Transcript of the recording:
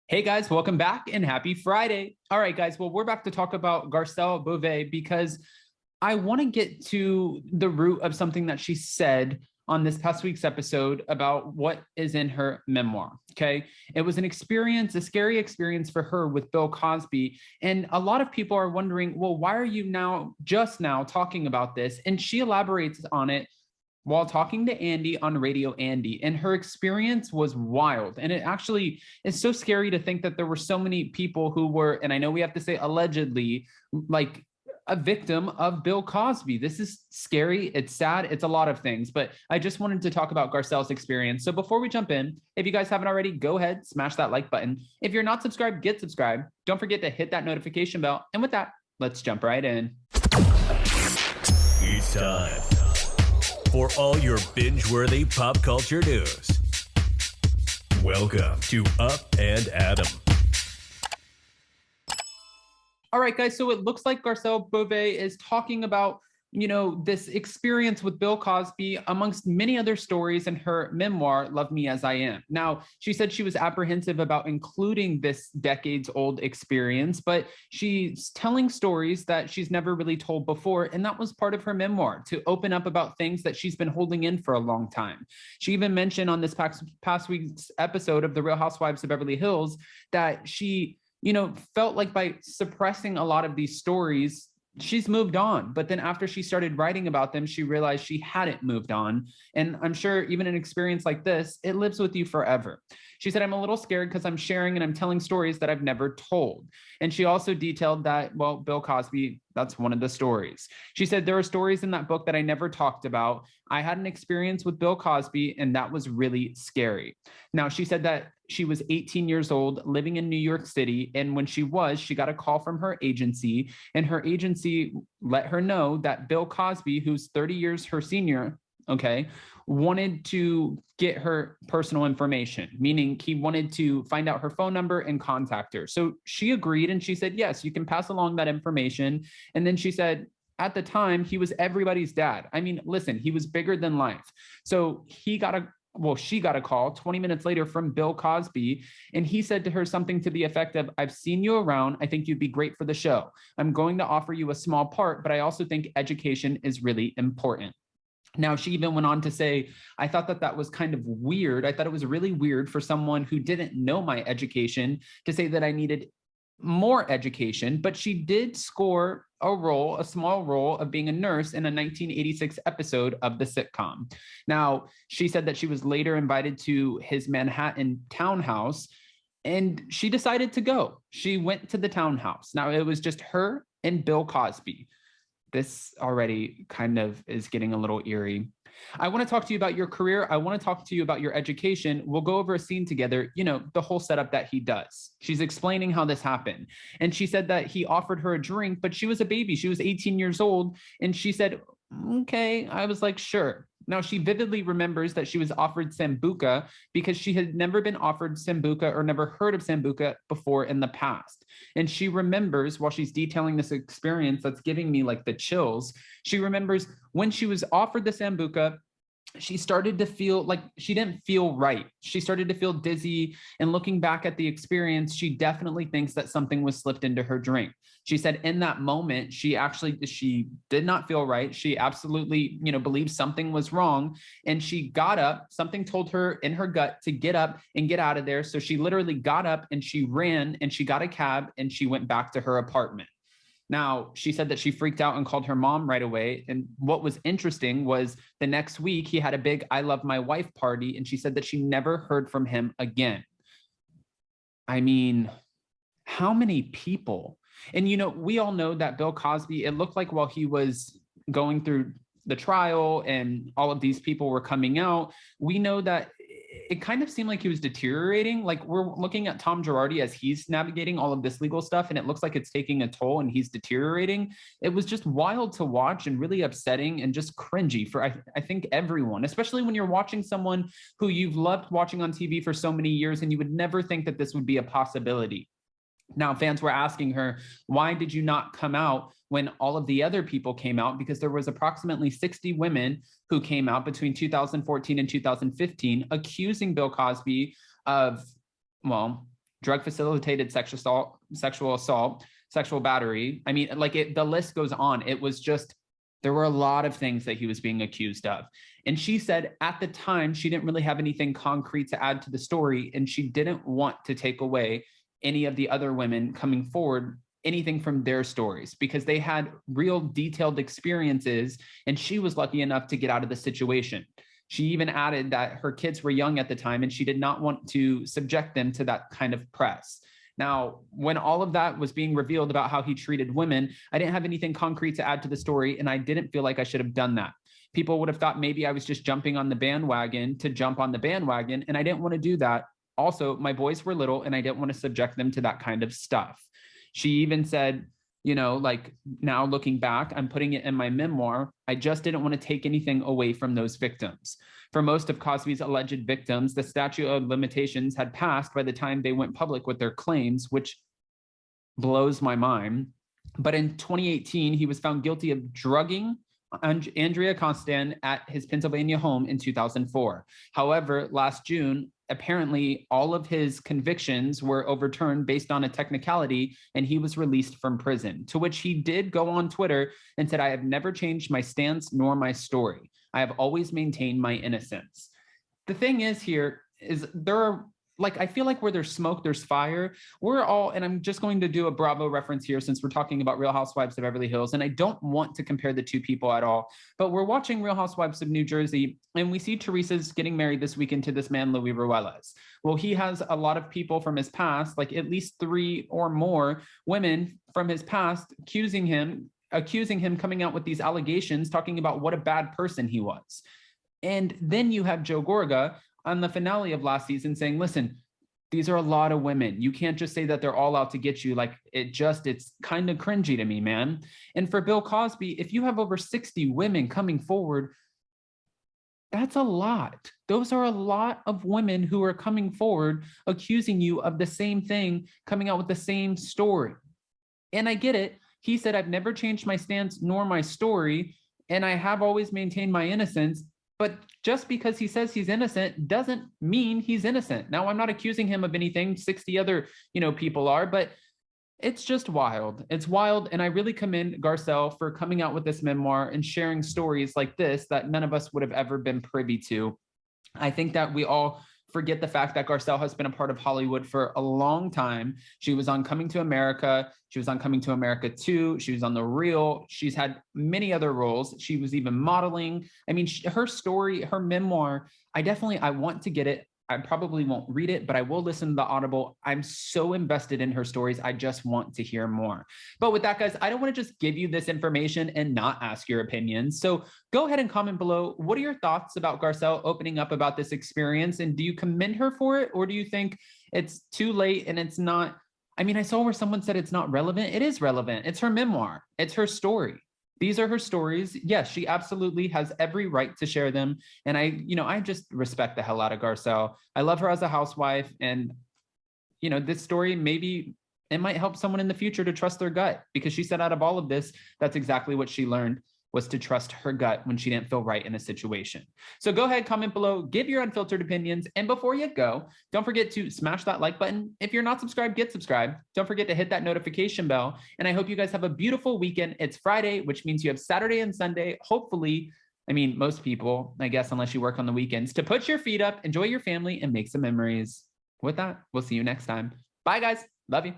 Hey guys, welcome back and happy Friday. All right, guys. Well, we're back to talk about Garcelle Beauvais because I want to get to the root of something that she said on this past week's episode about what is in her memoir. Okay. It was an experience, a scary experience for her with Bill Cosby. And a lot of people are wondering, well, why are you just now talking about this? And she elaborates on it while talking to Andy on Radio Andy. And her experience was wild. And it actually is so scary to think that there were so many people who were, and I know we have to say allegedly, like a victim of Bill Cosby. This is scary. It's sad. It's a lot of things, but I just wanted to talk about Garcelle's experience. So before we jump in, if you guys haven't already, go ahead, smash that like button. If you're not subscribed, get subscribed. Don't forget to hit that notification bell. And with that, let's jump right in. It's time for all your binge-worthy pop culture news. Welcome to Up and Adam. All right, guys, so it looks like Garcelle Beauvais is talking about, this experience with Bill Cosby amongst many other stories in her memoir, Love Me As I Am. Now, she said she was apprehensive about including this decades-old experience, but she's telling stories that she's never really told before, and that was part of her memoir, to open up about things that she's been holding in for a long time. She even mentioned on this past week's episode of The Real Housewives of Beverly Hills that she felt like by suppressing a lot of these stories, she's moved on. But then after she started writing about them, she realized she hadn't moved on. And I'm sure even an experience like this, it lives with you forever. She said, I'm a little scared because I'm sharing and I'm telling stories that I've never told. And she also detailed that, well, Bill Cosby, that's one of the stories. She said, there are stories in that book that I never talked about. I had an experience with Bill Cosby, and that was really scary. Now, she said that she was 18 years old, living in New York City. And when she got a call from her agency, and her agency let her know that Bill Cosby, who's 30 years her senior, wanted to get her personal information, meaning he wanted to find out her phone number and contact her. So she agreed, and she said, yes, you can pass along that information. And then she said, at the time, he was everybody's dad. I mean, listen, he was bigger than life. So she got a call 20 minutes later from Bill Cosby, and he said to her something to the effect of, I've seen you around. I think you'd be great for the show. I'm going to offer you a small part, but I also think education is really important. Now, she even went on to say, I thought that was kind of weird. I thought it was really weird for someone who didn't know my education to say that I needed more education, but she did score a small role of being a nurse in a 1986 episode of the sitcom. Now, she said that she was later invited to his Manhattan townhouse, and she decided to go. She went to the townhouse. Now, it was just her and Bill Cosby. This already kind of is getting a little eerie. I want to talk to you about your career. I want to talk to you about your education. We'll go over a scene together, the whole setup that he does. She's explaining how this happened. And she said that he offered her a drink, but she was a baby. She was 18 years old. And she said, okay. I was like, sure. Now, she vividly remembers that she was offered Sambuca because she had never been offered Sambuca or never heard of Sambuca before in the past. And she remembers, while she's detailing this experience that's giving me like the chills, she remembers when she was offered the Sambuca, she started to feel like she didn't feel right. She started to feel dizzy. And looking back at the experience, she definitely thinks that something was slipped into her drink. She said in that moment, she did not feel right. She absolutely, believed something was wrong. And she got up. Something told her in her gut to get up and get out of there. So she literally got up and she ran and she got a cab and she went back to her apartment. Now, she said that she freaked out and called her mom right away. And what was interesting was the next week he had a big I Love My Wife party, and she said that she never heard from him again. I mean, how many people? And, we all know that Bill Cosby, it looked like while he was going through the trial and all of these people were coming out, we know that it kind of seemed like he was deteriorating. Like we're looking at Tom Girardi as he's navigating all of this legal stuff, and it looks like it's taking a toll and he's deteriorating. It was just wild to watch and really upsetting and just cringy for, I think, everyone, especially when you're watching someone who you've loved watching on TV for so many years, and you would never think that this would be a possibility. Now, fans were asking her, why did you not come out when all of the other people came out? Because there was approximately 60 women who came out between 2014 and 2015 accusing Bill Cosby of, well, drug facilitated sexual assault, sexual battery. I mean, like the list goes on. It was just, there were a lot of things that he was being accused of. And she said at the time, she didn't really have anything concrete to add to the story. And she didn't want to take away any of the other women coming forward, anything from their stories, because they had real detailed experiences. And she was lucky enough to get out of the situation. She even added that her kids were young at the time and she did not want to subject them to that kind of press. Now, when all of that was being revealed about how he treated women, I didn't have anything concrete to add to the story, and I didn't feel like I should have done that. People would have thought maybe I was just jumping on the bandwagon to jump on the bandwagon, and I didn't want to do that. Also, my boys were little, and I didn't want to subject them to that kind of stuff. She even said, you know, like now looking back, I'm putting it in my memoir, I just didn't want to take anything away from those victims. For most of Cosby's alleged victims, the statute of limitations had passed by the time they went public with their claims, which blows my mind. But in 2018, he was found guilty of drugging Andrea Constand at his Pennsylvania home in 2004. However, last June, apparently all of his convictions were overturned based on a technicality, and he was released from prison, to which he did go on Twitter and said, I have never changed my stance nor my story. I have always maintained my innocence. The thing is here is there are, like, I feel like where there's smoke, there's fire. We're all, and I'm just going to do a Bravo reference here since we're talking about Real Housewives of Beverly Hills, and I don't want to compare the two people at all, but we're watching Real Housewives of New Jersey, and we see Teresa's getting married this weekend to this man, Louis Ruelas. Well, he has a lot of people from his past, like at least 3 or more women from his past accusing him, coming out with these allegations, talking about what a bad person he was. And then you have Joe Gorga on the finale of last season saying, listen, these are a lot of women. You can't just say that they're all out to get you. Like it's kind of cringy to me, man. And for Bill Cosby, if you have over 60 women coming forward, that's a lot. Those are a lot of women who are coming forward, accusing you of the same thing, coming out with the same story. And I get it. He said, I've never changed my stance nor my story, and I have always maintained my innocence. But just because he says he's innocent doesn't mean he's innocent. Now, I'm not accusing him of anything. 60 other, people are, but it's just wild. It's wild. And I really commend Garcelle for coming out with this memoir and sharing stories like this that none of us would have ever been privy to. I think that we all forget the fact that Garcelle has been a part of Hollywood for a long time. She was on Coming to America. She was on Coming to America 2. She was on The Real. She's had many other roles. She was even modeling. I mean, her story, her memoir, I want to get it. I probably won't read it, but I will listen to the Audible. I'm so invested in her stories. I just want to hear more. But with that, guys, I don't want to just give you this information and not ask your opinions. So go ahead and comment below. What are your thoughts about Garcelle opening up about this experience? And do you commend her for it? Or do you think it's too late and it's not? I mean, I saw where someone said it's not relevant. It is relevant. It's her memoir. It's her story. These are her stories. Yes, she absolutely has every right to share them. And I just respect the hell out of Garcelle. I love her as a housewife. And, this story, maybe it might help someone in the future to trust their gut, because she said out of all of this, that's exactly what she learned, was to trust her gut when she didn't feel right in a situation. So go ahead, comment below, give your unfiltered opinions. And before you go, don't forget to smash that like button. If you're not subscribed, get subscribed. Don't forget to hit that notification bell. And I hope you guys have a beautiful weekend. It's Friday, which means you have Saturday and Sunday. Hopefully, most people, I guess, unless you work on the weekends, to put your feet up, enjoy your family, and make some memories. With that, we'll see you next time. Bye, guys. Love you.